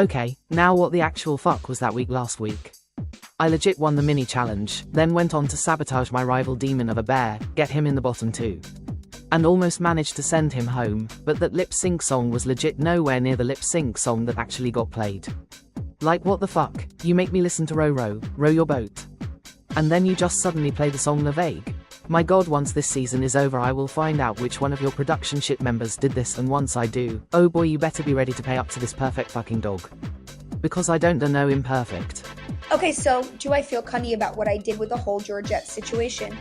Okay, now what the actual fuck was that week last week? I legit won the mini challenge, then went on to sabotage my rival demon of a bear, get him in the bottom 2. And almost managed to send him home, but that lip sync song was legit nowhere near the lip sync song that actually got played. Like what the fuck, you make me listen to row your boat. And then you just suddenly play the song La Vague. My god, once this season is over I will find out which one of your production shit members did this, and once I do, oh boy, you better be ready to pay up to this perfect fucking dog. Because I don't know imperfect. Okay, so do I feel cunny about what I did with the whole Georgette situation?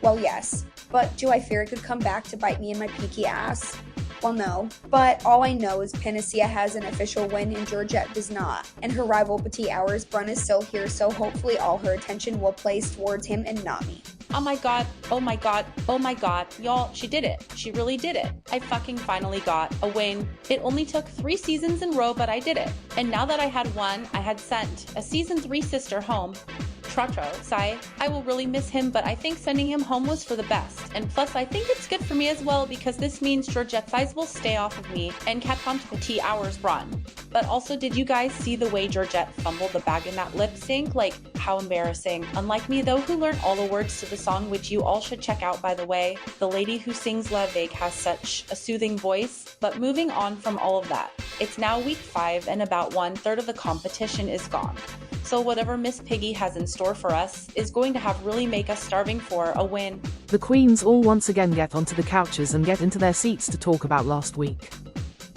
Well, yes. But do I fear it could come back to bite me in my peaky ass? Well, no. But all I know is Panacea has an official win and Georgette does not. And her rival Petit Hours Brun is still here, so hopefully all her attention will place towards him and not me. Oh my god, oh my god, oh my god, y'all, she did it. She really did it. I fucking finally got a win. It only took 3 seasons in a row, but I did it. And now that I had won, I had sent a season 3 sister home. Trotro, sigh. I will really miss him, but I think sending him home was for the best. And plus, I think it's good for me as well, because this means Georgette's eyes will stay off of me and kept on to Petit Hours Brun. But also, did you guys see the way Georgette fumbled the bag in that lip sync? Like, how embarrassing. Unlike me though, who learned all the words to the song, which you all should check out by the way. The lady who sings La Vague has such a soothing voice. But moving on from all of that, it's now week 5 and about 1/3 of the competition is gone. So whatever Miss Piggy has in store for us is going to have really make us starving for a win. The queens all once again get onto the couches and get into their seats to talk about last week.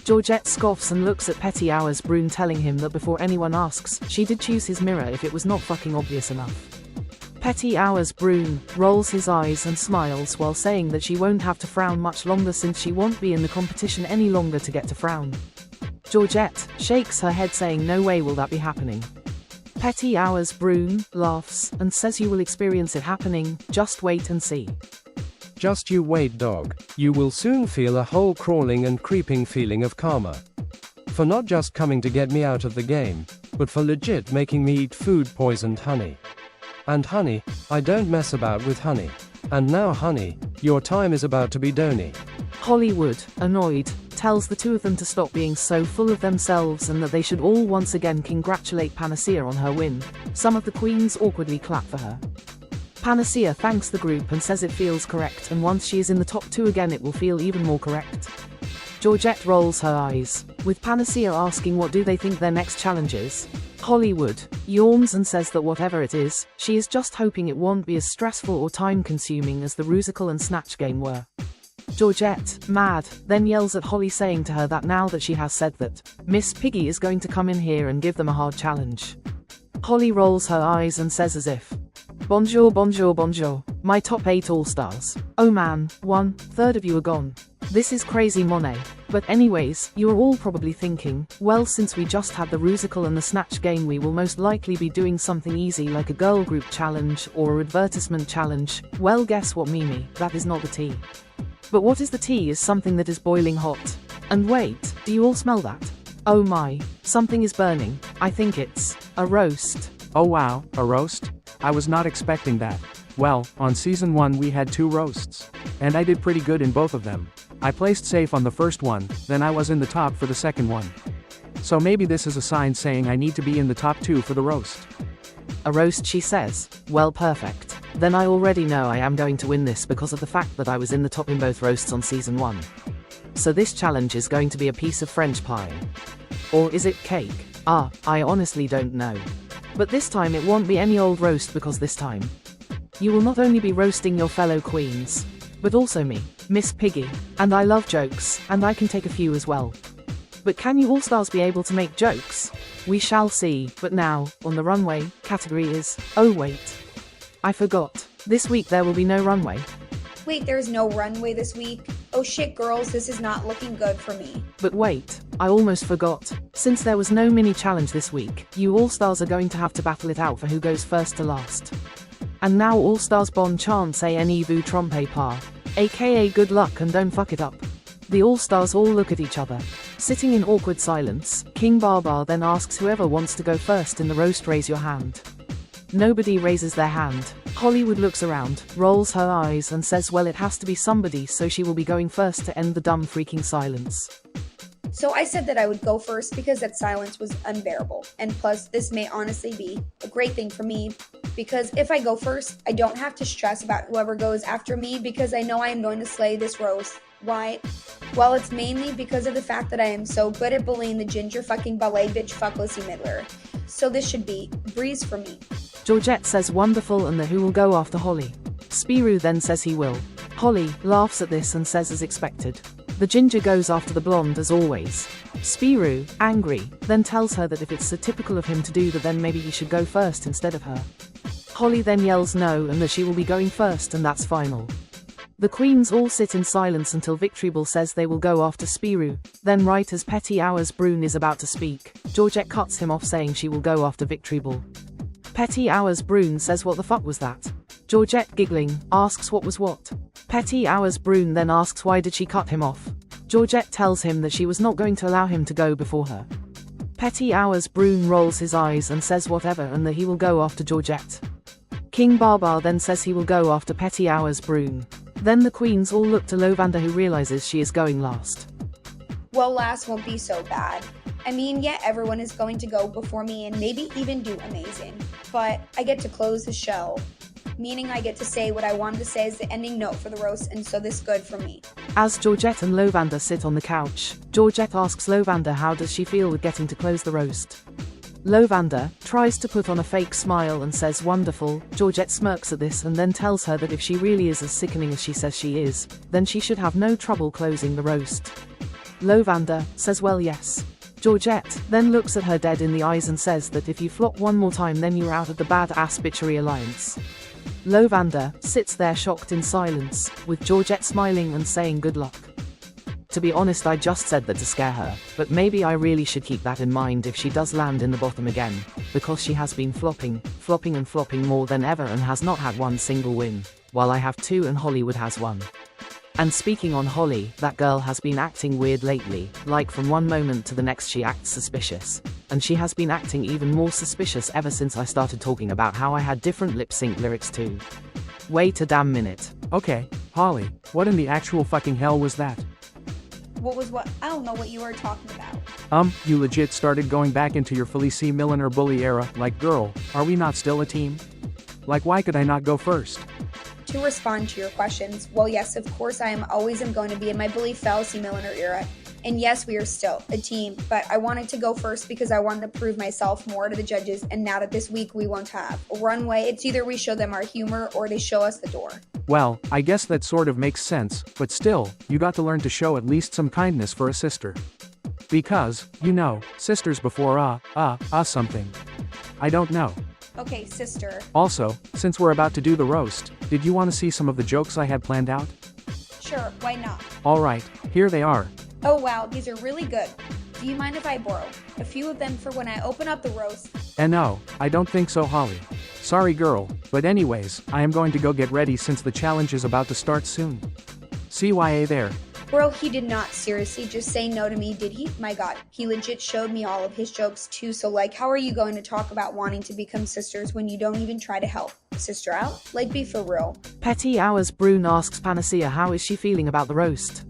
Georgette scoffs and looks at Petit Hours Brun, telling him that before anyone asks, she did choose his mirror if it was not fucking obvious enough. Petit Hours Brun rolls his eyes and smiles while saying that she won't have to frown much longer since she won't be in the competition any longer to get to frown. Georgette shakes her head saying no way will that be happening. Petit Hours Brun laughs and says you will experience it happening, just wait and see. Just you wait, dog. You will soon feel a whole crawling and creeping feeling of karma. For not just coming to get me out of the game, but for legit making me eat food poisoned honey. And honey, I don't mess about with honey. And now honey, your time is about to be donny. Hollywood, annoyed, tells the two of them to stop being so full of themselves and that they should all once again congratulate Panacea on her win. Some of the queens awkwardly clap for her. Panacea thanks the group and says it feels correct, and once she is in the top 2 again it will feel even more correct. Georgette rolls her eyes, with Panacea asking what do they think their next challenge is. Hollywood yawns and says that whatever it is, she is just hoping it won't be as stressful or time-consuming as the Rusical and Snatch game were. Georgette, mad, then yells at Holly, saying to her that now that she has said that, Miss Piggy is going to come in here and give them a hard challenge. Holly rolls her eyes and says as if, Bonjour, bonjour, bonjour, my top 8 all-stars. Oh man, 1/3 of you are gone. This is crazy Monet. But anyways, you are all probably thinking, well, since we just had the Rusical and the Snatch game, we will most likely be doing something easy like a girl group challenge or an advertisement challenge. Well, guess what, Mimi, that is not the tea. But what is the tea is something that is boiling hot. And wait, do you all smell that? Oh my, something is burning. I think it's a roast. Oh wow, a roast? I was not expecting that. Well, on season 1 we had 2 roasts. And I did pretty good in both of them. I placed safe on the first one, then I was in the top for the second one. So maybe this is a sign saying I need to be in the top 2 for the roast. A roast, she says. Well, perfect. Then I already know I am going to win this because of the fact that I was in the top in both roasts on season 1. So this challenge is going to be a piece of French pie. Or is it cake? I honestly don't know. But this time it won't be any old roast, because this time you will not only be roasting your fellow queens, but also me, Miss Piggy. And I love jokes, and I can take a few as well. But can you all-stars be able to make jokes? We shall see. But now, on the runway, category is, oh wait, I forgot. This week there will be no runway. Wait, there's no runway this week? Oh shit girls, this is not looking good for me. But wait, I almost forgot. Since there was no mini challenge this week, you all-stars are going to have to battle it out for who goes first to last. And now all-stars bon chance et ne vous trompez pas, aka good luck and don't fuck it up. The all-stars all look at each other, sitting in awkward silence. King Barbar then asks whoever wants to go first in the roast raise your hand. Nobody raises their hand. Hollywood looks around, rolls her eyes and says well, it has to be somebody, so she will be going first to end the dumb freaking silence. So I said that I would go first because that silence was unbearable. And plus, this may honestly be a great thing for me because if I go first, I don't have to stress about whoever goes after me because I know I am going to slay this roast. Why? Well, it's mainly because of the fact that I am so good at bullying the ginger fucking ballet bitch fucklessy middler. So this should be breeze for me. Georgette says wonderful and that who will go after Holly. Spirou then says he will. Holly laughs at this and says as expected. The ginger goes after the blonde as always. Spirou, angry, then tells her that if it's so typical of him to do that then maybe he should go first instead of her. Holly then yells no and that she will be going first and that's final. The queens all sit in silence until Victreeble says they will go after Spirou. Then right as Petit Hours Brune is about to speak, Georgette cuts him off saying she will go after Victreeble. Petit Hours Brune says what the fuck was that? Georgette, giggling, asks what was what. Petit Hours Brune then asks why did she cut him off. Georgette tells him that she was not going to allow him to go before her. Petit Hours Brune rolls his eyes and says whatever and that he will go after Georgette. King Barbar then says he will go after Petit Hours Brune. Then the queens all look to Lavender who realizes she is going last. Well, last won't be so bad. I mean, yeah, everyone is going to go before me and maybe even do amazing. But I get to close the show, meaning I get to say what I wanted to say as the ending note for the roast, and so this good for me. As Georgette and Lavender sit on the couch, Georgette asks Lavender how does she feel with getting to close the roast. Lavender tries to put on a fake smile and says wonderful. Georgette smirks at this and then tells her that if she really is as sickening as she says she is, then she should have no trouble closing the roast. Lavender says well yes. Georgette then looks at her dead in the eyes and says that if you flop one more time then you're out of the bad-ass bitchery alliance. Lavender sits there shocked in silence, with Georgette smiling and saying good luck. To be honest, I just said that to scare her, but maybe I really should keep that in mind if she does land in the bottom again, because she has been flopping and flopping more than ever and has not had one single win, while I have two and Hollywood has one. And speaking on Holly, that girl has been acting weird lately, like from one moment to the next she acts suspicious. And she has been acting even more suspicious ever since I started talking about how I had different lip sync lyrics too. Wait a damn minute. Okay, Holly, what in the actual fucking hell was that? What was what? I don't know what you were talking about. You legit started going back into your Felicie Milliner bully era, like girl, are we not still a team? Like why could I not go first? To respond to your questions, well yes, of course I am going to be in my bully Felicie Milliner era. And yes, we are still a team, but I wanted to go first because I wanted to prove myself more to the judges, and now that this week we won't have a runway, it's either we show them our humor or they show us the door. Well, I guess that sort of makes sense, but still, you got to learn to show at least some kindness for a sister. Because, you know, sisters before something. I don't know. Okay, sister. Also, since we're about to do the roast, did you want to see some of the jokes I had planned out? Sure, why not? Alright, here they are. Oh wow, these are really good. Do you mind if I borrow a few of them for when I open up the roast? No, I don't think so, Holly. Sorry girl, but anyways, I am going to go get ready since the challenge is about to start soon. CYA there. Bro, he did not seriously just say no to me, did he? My god, he legit showed me all of his jokes too, so like, how are you going to talk about wanting to become sisters when you don't even try to help a sister out? Like, be for real. Petit Hours Brune asks Panacea how is she feeling about the roast.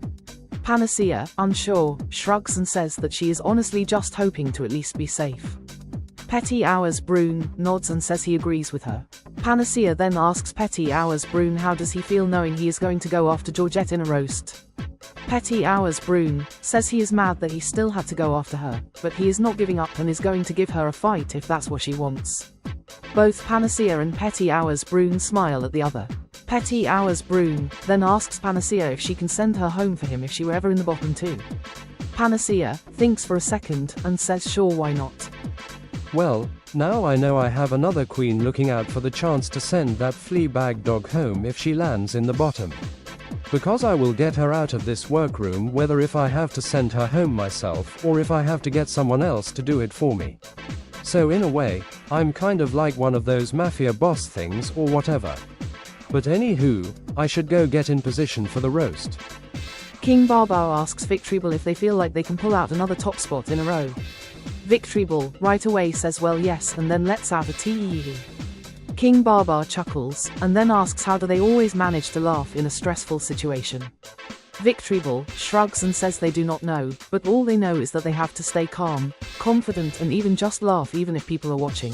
Panacea, unsure, shrugs and says that she is honestly just hoping to at least be safe. Petit Hours Brune nods and says he agrees with her. Panacea then asks Petit Hours Brune how does he feel knowing he is going to go after Georgette in a roast. Petit Hours Brune says he is mad that he still had to go after her, but he is not giving up and is going to give her a fight if that's what she wants. Both Panacea and Petit Hours Brune smile at the other. Petit Hours Brune then asks Panacea if she can send her home for him if she were ever in the bottom too. Panacea thinks for a second and says sure, why not. Well, now I know I have another queen looking out for the chance to send that Fleabag dog home if she lands in the bottom. Because I will get her out of this workroom whether if I have to send her home myself or if I have to get someone else to do it for me. So in a way, I'm kind of like one of those mafia boss things or whatever. But anywho, I should go get in position for the roast. King Barbar asks Victreeble if they feel like they can pull out another top spot in a row. Victreeble right away says well yes and then lets out a tee. King Barbar chuckles and then asks how do they always manage to laugh in a stressful situation. Victorable shrugs and says they do not know, but all they know is that they have to stay calm, confident and even just laugh even if people are watching.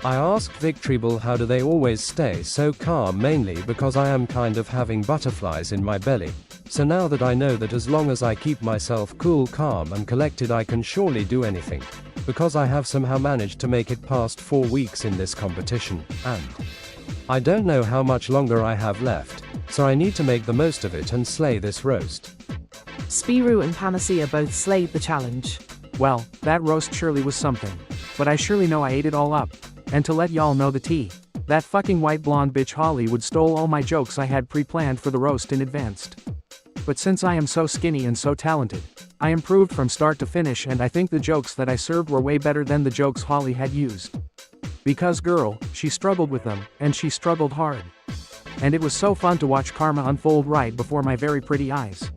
I asked Victorable how do they always stay so calm, mainly because I am kind of having butterflies in my belly. So now that I know that as long as I keep myself cool, calm and collected I can surely do anything. Because I have somehow managed to make it past 4 weeks in this competition, and I don't know how much longer I have left, so I need to make the most of it and slay this roast. Spiru and Panacea both slayed the challenge. Well, that roast surely was something. But I surely know I ate it all up. And to let y'all know the tea, that fucking white blonde bitch Hollywood stole all my jokes I had pre-planned for the roast in advance. But since I am so skinny and so talented, I improved from start to finish, and I think the jokes that I served were way better than the jokes Holly had used. Because girl, she struggled with them, and she struggled hard. And it was so fun to watch karma unfold right before my very pretty eyes.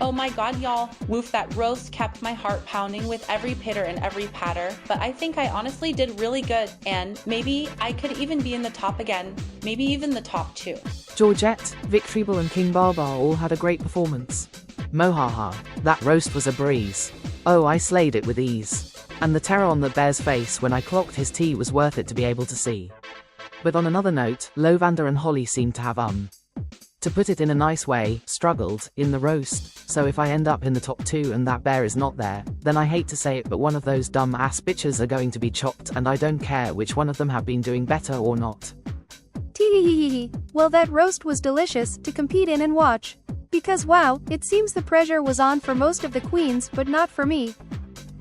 Oh my god, y'all. Woof, that roast kept my heart pounding with every pitter and every patter, but I think I honestly did really good, and maybe I could even be in the top again, maybe even the top 2. Georgette, Victorable and King Barbar all had a great performance. Mohaha, that roast was a breeze. Oh, I slayed it with ease. And the terror on the bear's face when I clocked his tea was worth it to be able to see. But on another note, Lovander and Holly seemed to have to put it in a nice way, struggled in the roast, so if I end up in the top 2 and that bear is not there, then I hate to say it but one of those dumb ass bitches are going to be chopped, and I don't care which one of them have been doing better or not. Teehehehe. Well, that roast was delicious to compete in and watch. Because wow, it seems the pressure was on for most of the queens, but not for me.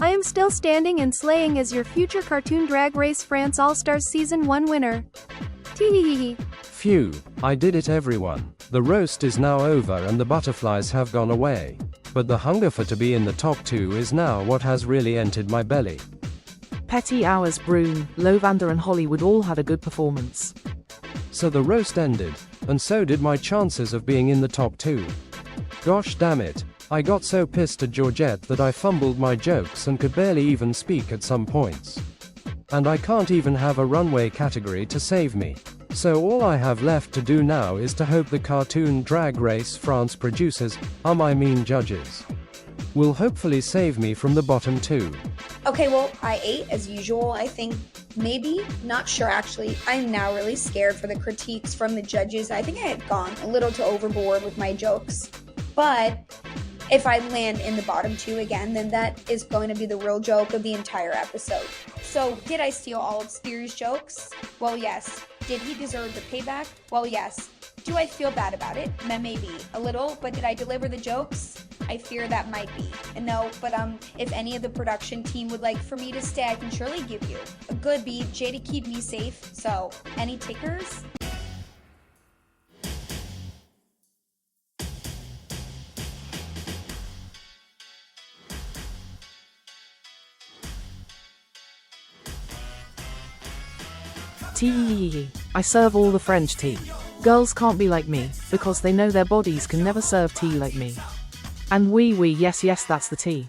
I am still standing and slaying as your future Cartoon Drag Race France All-Stars Season 1 winner. Teehehehe. Phew, I did it everyone. The roast is now over and the butterflies have gone away. But the hunger for to be in the top 2 is now what has really entered my belly. Petty Hours, Brune, Lovander and Hollywood all had a good performance. So the roast ended, and so did my chances of being in the top 2. Gosh damn it, I got so pissed at Georgette that I fumbled my jokes and could barely even speak at some points. And I can't even have a runway category to save me. So all I have left to do now is to hope the Cartoon Drag Race France producers, my mean judges, will hopefully save me from the bottom 2. Okay, well, I ate as usual, I think. Maybe, not sure actually. I'm now really scared for the critiques from the judges. I think I had gone a little too overboard with my jokes. But if I land in the bottom 2 again, then that is going to be the real joke of the entire episode. So, did I steal all of Spears' jokes? Well, yes. Did he deserve the payback? Well, yes. Do I feel bad about it? Maybe. A little, but did I deliver the jokes? I fear that might be. And no, but if any of the production team would like for me to stay, I can surely give you a good BJ to keep me safe. So, any takers? Tea. I serve all the French tea. Girls can't be like me, because they know their bodies can never serve tea like me. And oui, yes, that's the tea.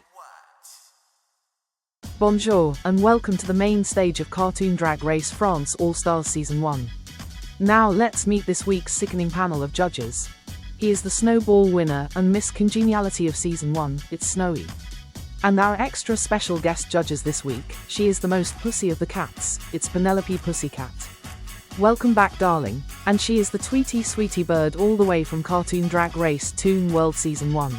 Bonjour, and welcome to the main stage of Cartoon Drag Race France All-Stars Season 1. Now let's meet this week's sickening panel of judges. He is the Snowball winner and Miss Congeniality of Season 1, it's Snowy. And our extra special guest judges this week, she is the most pussy of the cats, it's Penelope Pussycat. Welcome back, darling, and she is the Tweety Sweetie Bird all the way from Cartoon Drag Race Toon World Season 1.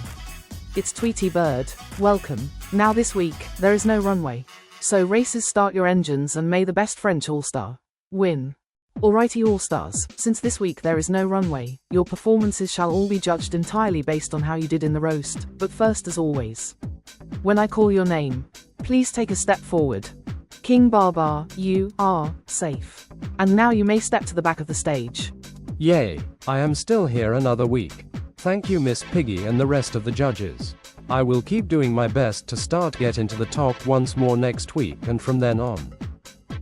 It's Tweety Bird, welcome. Now this week, there is no runway. So races, start your engines and may the best French all-star win. Alrighty all-stars, since this week there is no runway, your performances shall all be judged entirely based on how you did in the roast, but first as always, when I call your name, please take a step forward. King Barbar, you are safe. And now you may step to the back of the stage. Yay, I am still here another week. Thank you Miss Piggy and the rest of the judges. I will keep doing my best to get into the top once more next week and from then on.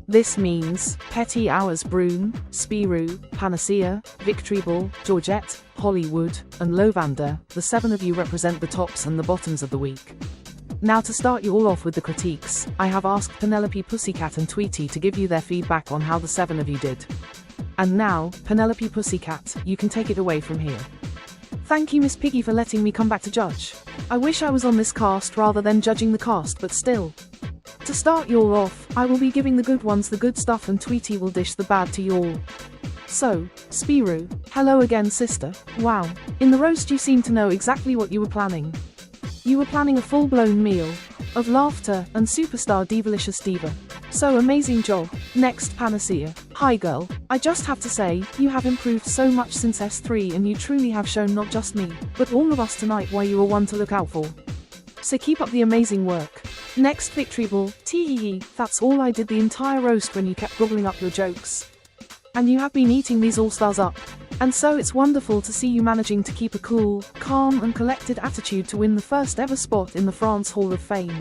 This means Petty Hours, Brune, Spiru, Panacea, Victorable, Georgette, Hollywood, and Lovander, the 7 of you represent the tops and the bottoms of the week. Now to start you all off with the critiques, I have asked Penelope Pussycat and Tweety to give you their feedback on how the 7 of you did. And now, Penelope Pussycat, you can take it away from here. Thank you, Miss Piggy, for letting me come back to judge. I wish I was on this cast rather than judging the cast, but still. To start you all off, I will be giving the good ones the good stuff and Tweety will dish the bad to you all. So, Spiru, hello again, sister. Wow. In the roast you seem to know exactly what you were planning. You were planning a full-blown meal of laughter and superstar Divalicious Diva. So amazing job. Next, Panacea. Hi girl, I just have to say, you have improved so much since S3 and you truly have shown not just me, but all of us tonight why you are one to look out for. So keep up the amazing work. Next, Victory Ball. Tee, that's all I did the entire roast when you kept gobbling up your jokes. And you have been eating these all-stars up. And so it's wonderful to see you managing to keep a cool, calm and collected attitude to win the first ever spot in the France Hall of Fame.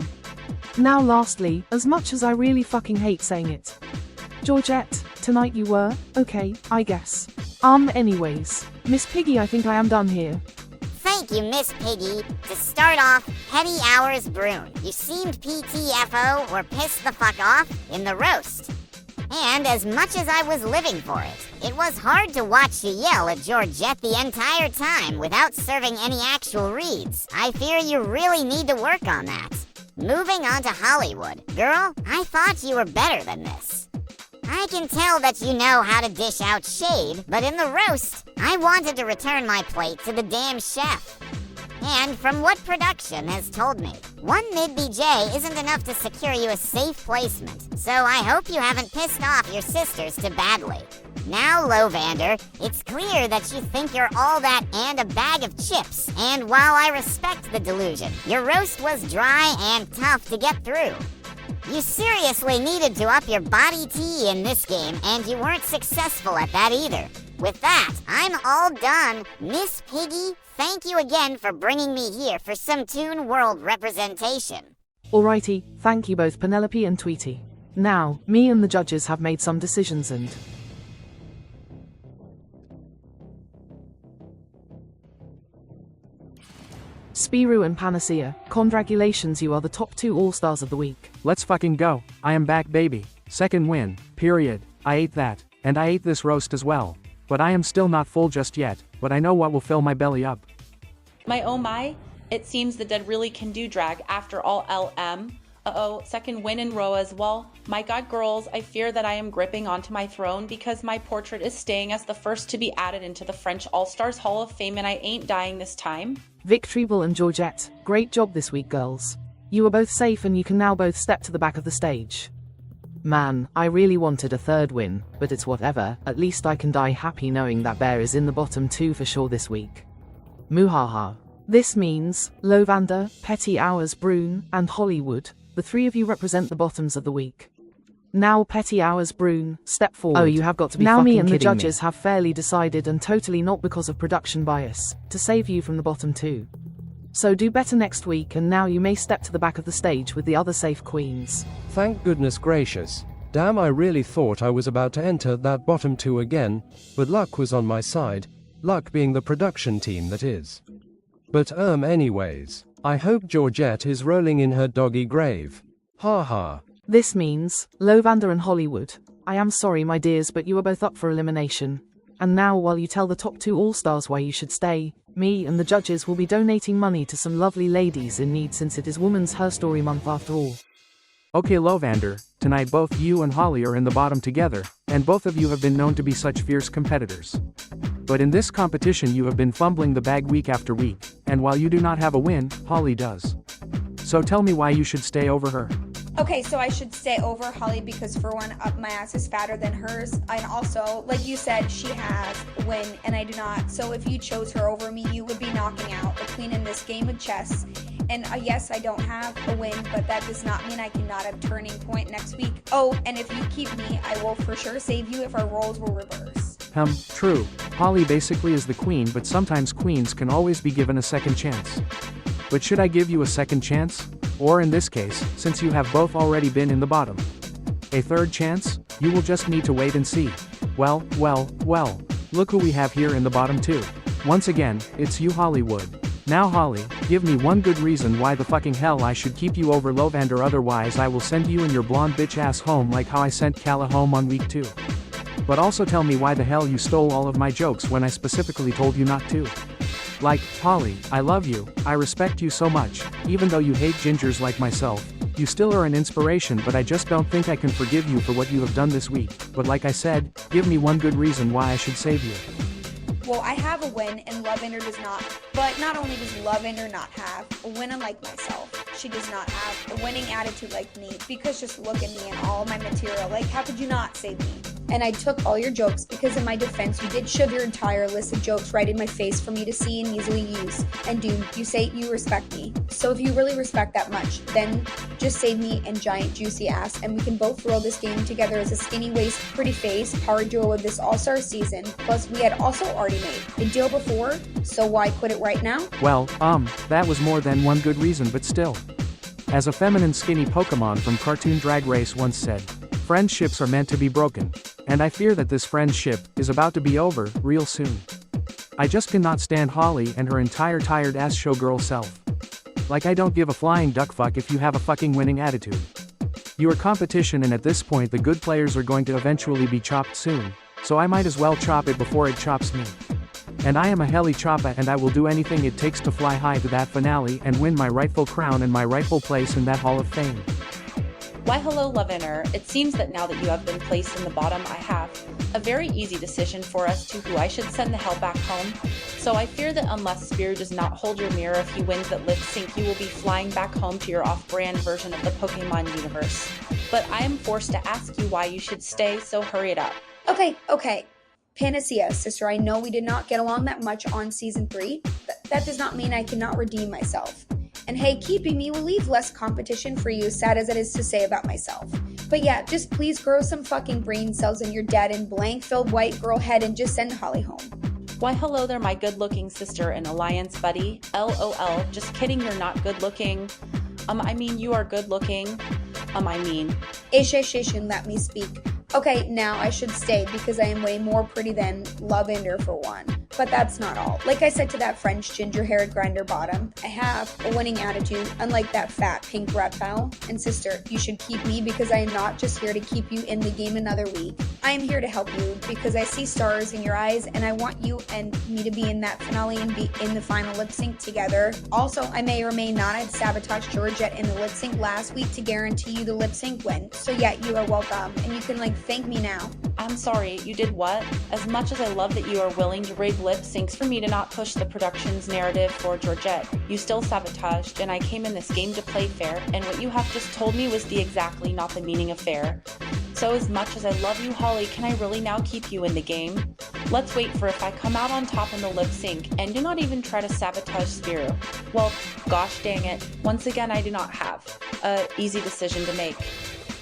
Now lastly, as much as I really fucking hate saying it, Georgette, tonight you were, okay, I guess. Anyways, Miss Piggy, I think I am done here. Thank you, Miss Piggy. To start off, Petty Hours Brune. You seemed PTFO or pissed the fuck off in the roast. And as much as I was living for it, it was hard to watch you yell at Georgette the entire time without serving any actual reads. I fear you really need to work on that. Moving on to Hollywood. Girl, I thought you were better than this. I can tell that you know how to dish out shade, but in the roast, I wanted to return my plate to the damn chef. And from what production has told me, one mid-BJ isn't enough to secure you a safe placement, so I hope you haven't pissed off your sisters too badly. Now, Lovander, it's clear that you think you're all that and a bag of chips, and while I respect the delusion, your roast was dry and tough to get through. You seriously needed to up your body T in this game, and you weren't successful at that either. With that, I'm all done. Miss Piggy, thank you again for bringing me here for some Toon World representation. Alrighty, thank you both Penelope and Tweety. Now, me and the judges have made some decisions and... Spiru and Panacea, congratulations, you are the top 2 all-stars of the week. Let's fucking go. I am back, baby. Second win, period. I ate that, and I ate this roast as well. But I am still not full just yet, but I know what will fill my belly up. My oh my, it seems the dead really can do drag after all LM. Uh-oh, second win in row as well. My god girls, I fear that I am gripping onto my throne because my portrait is staying as the first to be added into the French All-Stars Hall of Fame and I ain't dying this time. Victory Ball and Georgette, great job this week girls. You are both safe and you can now both step to the back of the stage. Man, I really wanted a third win, but it's whatever, at least I can die happy knowing that Bear is in the bottom 2 for sure this week. Muhaha. This means, Lovander, Petty Hours Brune, and Hollywood, the 3 of you represent the bottoms of the week. Now Petty Hours Brune, step forward. Oh, you have got to be now me and the judges have fairly decided, and totally not because of production bias, to save you from the bottom 2. So do better next week, and now you may step to the back of the stage with the other safe queens. Thank goodness gracious. Damn, I really thought I was about to enter that bottom 2 again, but luck was on my side, luck being the production team that is. But anyways, I hope Georgette is rolling in her doggy grave. Ha ha. This means, Lovander and Hollywood, I am sorry my dears, but you are both up for elimination. And now while you tell the top 2 all-stars why you should stay, me and the judges will be donating money to some lovely ladies in need since it is Women's Her Story Month after all. Okay Lovander, tonight both you and Holly are in the bottom together, and both of you have been known to be such fierce competitors. But in this competition you have been fumbling the bag week after week, and while you do not have a win, Holly does. So tell me why you should stay over her. Okay, so I should stay over Holly because for one, my ass is fatter than hers, and also, like you said, she has a win and I do not. So if you chose her over me, you would be knocking out the queen in this game of chess. And yes, I don't have a win, but that does not mean I cannot have turning point next week. Oh, and if you keep me, I will for sure save you if our roles will reverse. True. Holly basically is the queen, but sometimes queens can always be given a second chance. But should I give you a second chance? Or in this case, since you have both already been in the bottom, a third chance? You will just need to wait and see. Well, look who we have here in the bottom 2. Once again, it's you Hollywood. Now Holly, give me one good reason why the fucking hell I should keep you over Lovander, otherwise I will send you and your blonde bitch ass home like how I sent Kala home on week 2. But also tell me why the hell you stole all of my jokes when I specifically told you not to. Like, Holly, I love you, I respect you so much, even though you hate gingers like myself. You still are an inspiration, but I just don't think I can forgive you for what you have done this week. But like I said, give me one good reason why I should save you. Well, I have a win and Lavender does not. But not only does Lavender not have a winner like myself, she does not have a winning attitude like me, because just look at me and all my material. Like, how could you not save me? And I took all your jokes because in my defense, you did shove your entire list of jokes right in my face for me to see and easily use. And dude, you say you respect me. So if you really respect that much, then just save me and giant juicy ass, and we can both throw this game together as a skinny waist, pretty face, power duo of this all-star season. Plus, we had also already made a deal before, so why quit it right now? Well, that was more than one good reason, but still. As a feminine skinny Pokemon from Cartoon Drag Race once said, friendships are meant to be broken. And I fear that this friendship is about to be over real soon. I just cannot stand Holly and her entire tired ass showgirl self. Like, I don't give a flying duck fuck if you have a fucking winning attitude. You are competition, and at this point the good players are going to eventually be chopped soon, so I might as well chop it before it chops me. And I am a heli choppa, and I will do anything it takes to fly high to that finale and win my rightful crown and my rightful place in that Hall of Fame. Why hello, Lavender. It seems that now that you have been placed in the bottom, I have a very easy decision for us to who I should send the hell back home. So I fear that unless Spear does not hold your mirror if he wins that lip sync, you will be flying back home to your off-brand version of the Pokemon universe. But I am forced to ask you why you should stay, so hurry it up. Okay. Panacea, sister, I know we did not get along that much on season 3, but that does not mean I cannot redeem myself. And hey, keeping me will leave less competition for you, sad as it is to say about myself. But yeah, just please grow some fucking brain cells in your dead and blank-filled white girl head and just send Holly home. Why hello there, my good-looking sister and alliance buddy. LOL, just kidding, you're not good-looking. I mean, you are good-looking. Ish, let me speak. Okay, now I should stay because I am way more pretty than Lavender for one. But that's not all. Like I said to that French ginger-haired grinder bottom, I have a winning attitude, unlike that fat pink reptile. And sister, you should keep me because I am not just here to keep you in the game another week. I am here to help you because I see stars in your eyes and I want you and me to be in that finale and be in the final lip sync together. Also, I may or may not have sabotaged Georgette in the lip sync last week to guarantee you the lip sync win. So yeah, you are welcome and you can thank me now. I'm sorry, you did what? As much as I love that you are willing to rig lip syncs for me to not push the production's narrative for Georgette, you still sabotaged, and I came in this game to play fair, and what you have just told me was the exactly not the meaning of fair. So as much as I love you, Holly, can I really now keep you in the game? Let's wait for if I come out on top in the lip sync, and do not even try to sabotage Spiru. Well, gosh dang it, once again I do not have a easy decision to make.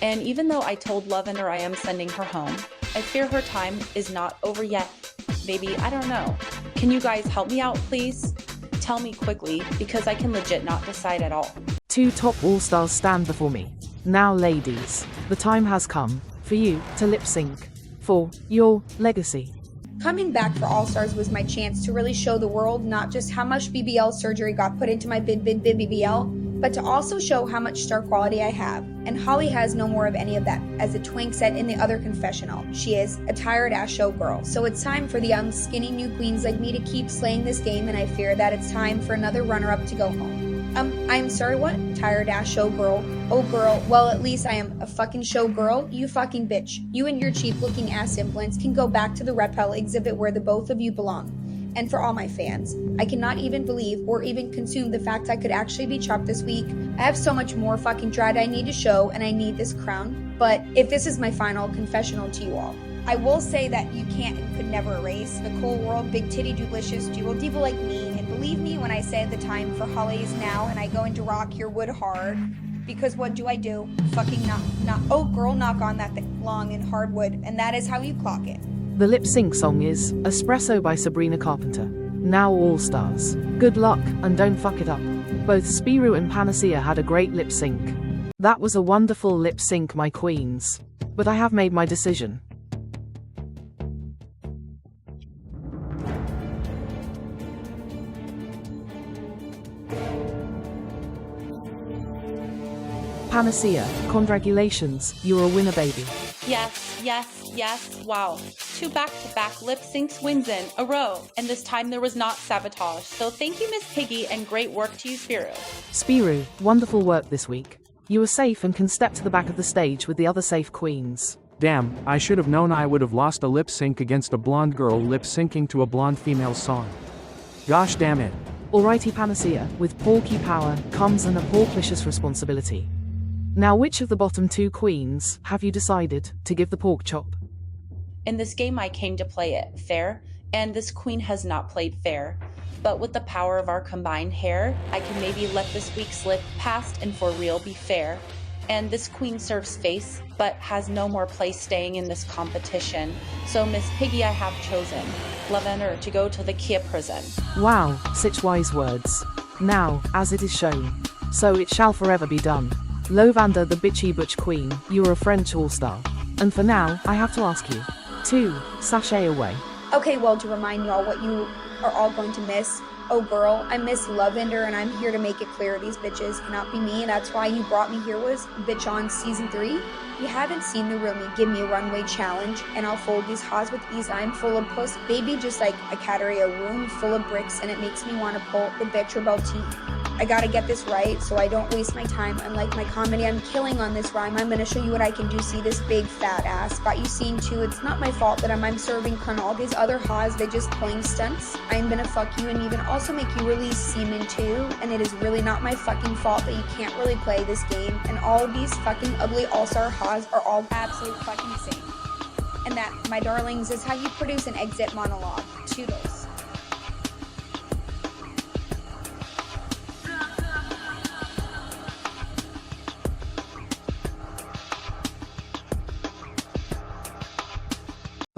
And even though I told Lavender I am sending her home, I fear her time is not over yet. Maybe, I don't know. Can you guys help me out, please? Tell me quickly, because I can legit not decide at all. 2 top all-stars stand before me. Now ladies, the time has come for you to lip sync for your legacy. Coming back for All-Stars was my chance to really show the world not just how much BBL surgery got put into my bid BBL, but to also show how much star quality I have. And Holly has no more of any of that. As the twink said in the other confessional, she is a tired ass showgirl. So it's time for the young skinny new queens like me to keep slaying this game, and I fear that it's time for another runner-up to go home. I'm sorry, what? Tired ass showgirl. Oh girl, well at least I am a fucking showgirl. You fucking bitch. You and your cheap looking ass implants can go back to the reptile exhibit where the both of you belong. And for all my fans, I cannot even believe or even consume the fact I could actually be chopped this week. I have so much more fucking dread I need to show, and I need this crown. But if this is my final confessional to you all, I will say that you can't and could never erase the cool world, big titty, delicious, dual diva like me. And believe me when I say the time for Holly is now, and I go into rock your wood hard. Because what do? Fucking knock. Oh girl, knock on that long and hard wood, and that is how you clock it. The lip sync song is Espresso by Sabrina Carpenter. Now all stars. Good luck, and don't fuck it up. Both Spiru and Panacea had a great lip sync. That was a wonderful lip sync, my queens. But I have made my decision. Panacea, congratulations, you're a winner, baby. Yes. Wow. 2 back-to-back lip syncs wins in a row, and this time there was not sabotage. So thank you, Miss Piggy, and great work to you, Spiru. Spiru, wonderful work this week. You were safe and can step to the back of the stage with the other safe queens. Damn, I should have known I would have lost a lip sync against a blonde girl lip syncing to a blonde female song. Gosh damn it. Alrighty Panacea, with porky power comes an porklicious responsibility. Now which of the bottom 2 queens have you decided to give the pork chop? In this game I came to play it fair, and this queen has not played fair. But with the power of our combined hair, I can maybe let this week slip past and for real be fair. And this queen serves face, but has no more place staying in this competition. So Miss Piggy I have chosen, Lavender, to go to the Kia prison. Wow, such wise words. Now, as it is shown, so it shall forever be done. Lovander the bitchy butch queen, you are a French all-star. And for now, I have to ask you to sashay away. Okay, well, to remind y'all what you are all going to miss. Oh girl, I miss Lavender, and I'm here to make it clear these bitches cannot be me, and that's why you brought me here was Bitch on Season 3. You haven't seen the real me, give me a runway challenge, and I'll fold these haws with ease. I'm full of puss, baby, just like a cattery, a room full of bricks, and it makes me want to pull the bitch rebel teeth. I gotta get this right, so I don't waste my time. Unlike my comedy, I'm killing on this rhyme. I'm gonna show you what I can do. See this big fat ass. Got you seen too. It's not my fault that I'm serving con all these other haws. They just playing stunts. I'm gonna fuck you and even also make you release semen too. And it is really not my fucking fault that you can't really play this game. And all of these fucking ugly all-star haws are all absolute fucking same. And that, my darlings, is how you produce an exit monologue. Toodles.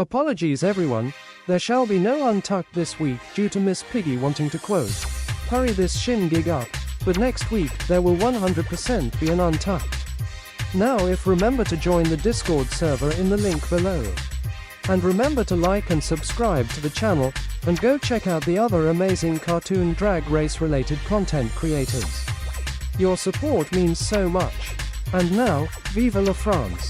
Apologies everyone, there shall be no untucked this week due to Miss Piggy wanting to quote, hurry this shindig up, but next week there will 100% be an untucked. Now if remember to join the Discord server in the link below. And remember to like and subscribe to the channel, and go check out the other amazing cartoon drag race related content creators. Your support means so much. And now, vive la France!